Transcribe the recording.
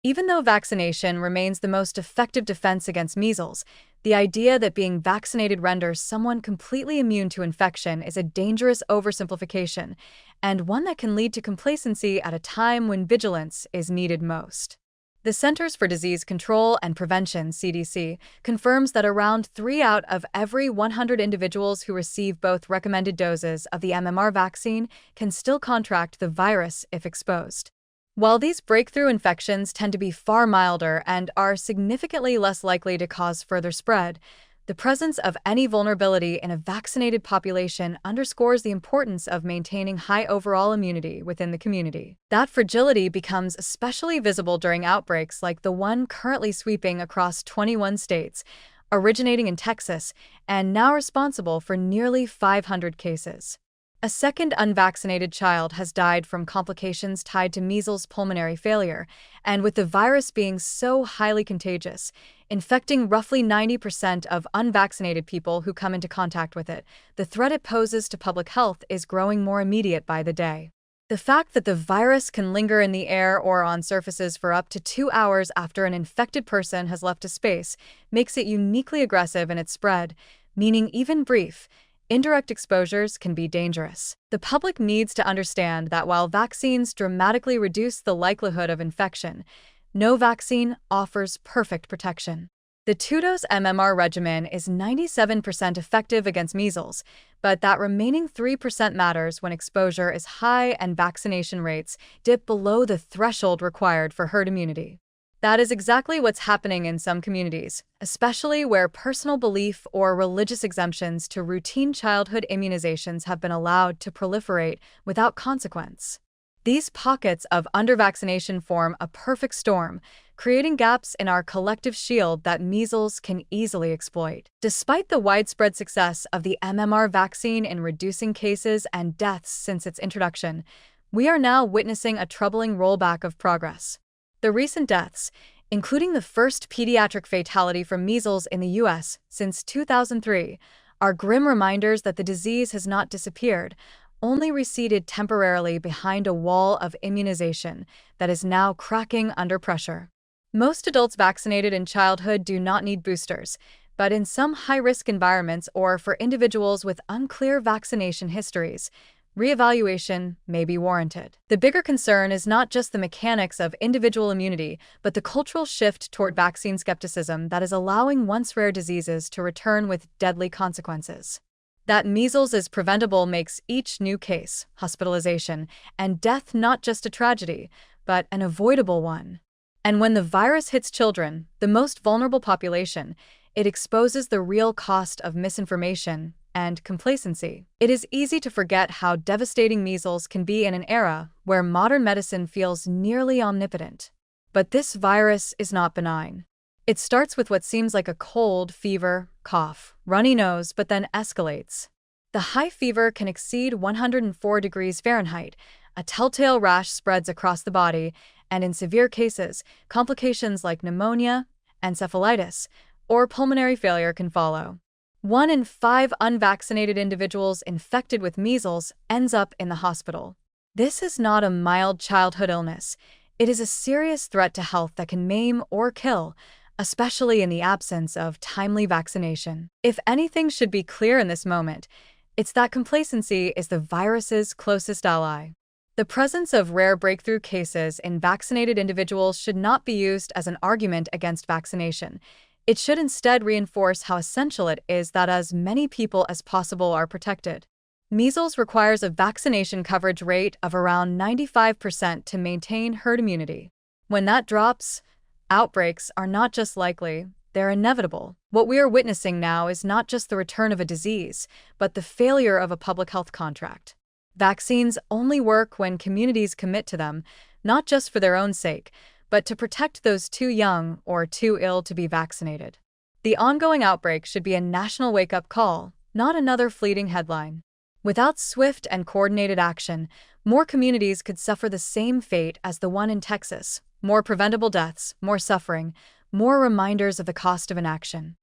Even though vaccination remains the most effective defense against measles, the idea that being vaccinated renders someone completely immune to infection is a dangerous oversimplification, and one that can lead to complacency at a time when vigilance is needed most. The Centers for Disease Control and Prevention (CDC) confirms that around 3 out of every 100 individuals who receive both recommended doses of the MMR vaccine can still contract the virus if exposed. While these breakthrough infections tend to be far milder and are significantly less likely to cause further spread, the presence of any vulnerability in a vaccinated population underscores the importance of maintaining high overall immunity within the community. That fragility becomes especially visible during outbreaks like the one currently sweeping across 21 states, originating in Texas, and now responsible for nearly 500 cases. A second unvaccinated child has died from complications tied to measles pulmonary failure, and with the virus being so highly contagious, infecting roughly 90% of unvaccinated people who come into contact with it, the threat it poses to public health is growing more immediate by the day. The fact that the virus can linger in the air or on surfaces for up to 2 hours after an infected person has left a space makes it uniquely aggressive in its spread, meaning even brief, indirect exposures can be dangerous. The public needs to understand that while vaccines dramatically reduce the likelihood of infection, no vaccine offers perfect protection. The 2-dose MMR regimen is 97% effective against measles, but that remaining 3% matters when exposure is high and vaccination rates dip below the threshold required for herd immunity. That is exactly what's happening in some communities, especially where personal belief or religious exemptions to routine childhood immunizations have been allowed to proliferate without consequence. These pockets of undervaccination form a perfect storm, creating gaps in our collective shield that measles can easily exploit. Despite the widespread success of the MMR vaccine in reducing cases and deaths since its introduction, we are now witnessing a troubling rollback of progress. The recent deaths, including the first pediatric fatality from measles in the U.S. since 2003, are grim reminders that the disease has not disappeared, only receded temporarily behind a wall of immunization that is now cracking under pressure. Most adults vaccinated in childhood do not need boosters, but in some high-risk environments or for individuals with unclear vaccination histories, reevaluation may be warranted. The bigger concern is not just the mechanics of individual immunity, but the cultural shift toward vaccine skepticism that is allowing once rare diseases to return with deadly consequences. That measles is preventable makes each new case, hospitalization, and death not just a tragedy, but an avoidable one. And when the virus hits children, the most vulnerable population, it exposes the real cost of misinformation and complacency. It is easy to forget how devastating measles can be in an era where modern medicine feels nearly omnipotent. But this virus is not benign. It starts with what seems like a cold, fever, cough, runny nose, but then escalates. The high fever can exceed 104 degrees Fahrenheit. A telltale rash spreads across the body, and in severe cases, complications like pneumonia, encephalitis, or pulmonary failure can follow. 1 in 5 unvaccinated individuals infected with measles ends up in the hospital. This is not a mild childhood illness. It is a serious threat to health that can maim or kill, especially in the absence of timely vaccination. If anything should be clear in this moment, it's that complacency is the virus's closest ally. The presence of rare breakthrough cases in vaccinated individuals should not be used as an argument against vaccination. It should instead reinforce how essential it is that as many people as possible are protected. Measles requires a vaccination coverage rate of around 95% to maintain herd immunity. When that drops, outbreaks are not just likely, they're inevitable. What we are witnessing now is not just the return of a disease, but the failure of a public health contract. Vaccines only work when communities commit to them, not just for their own sake, but to protect those too young or too ill to be vaccinated. The ongoing outbreak should be a national wake-up call, not another fleeting headline. Without swift and coordinated action, more communities could suffer the same fate as the one in Texas: more preventable deaths, more suffering, more reminders of the cost of inaction.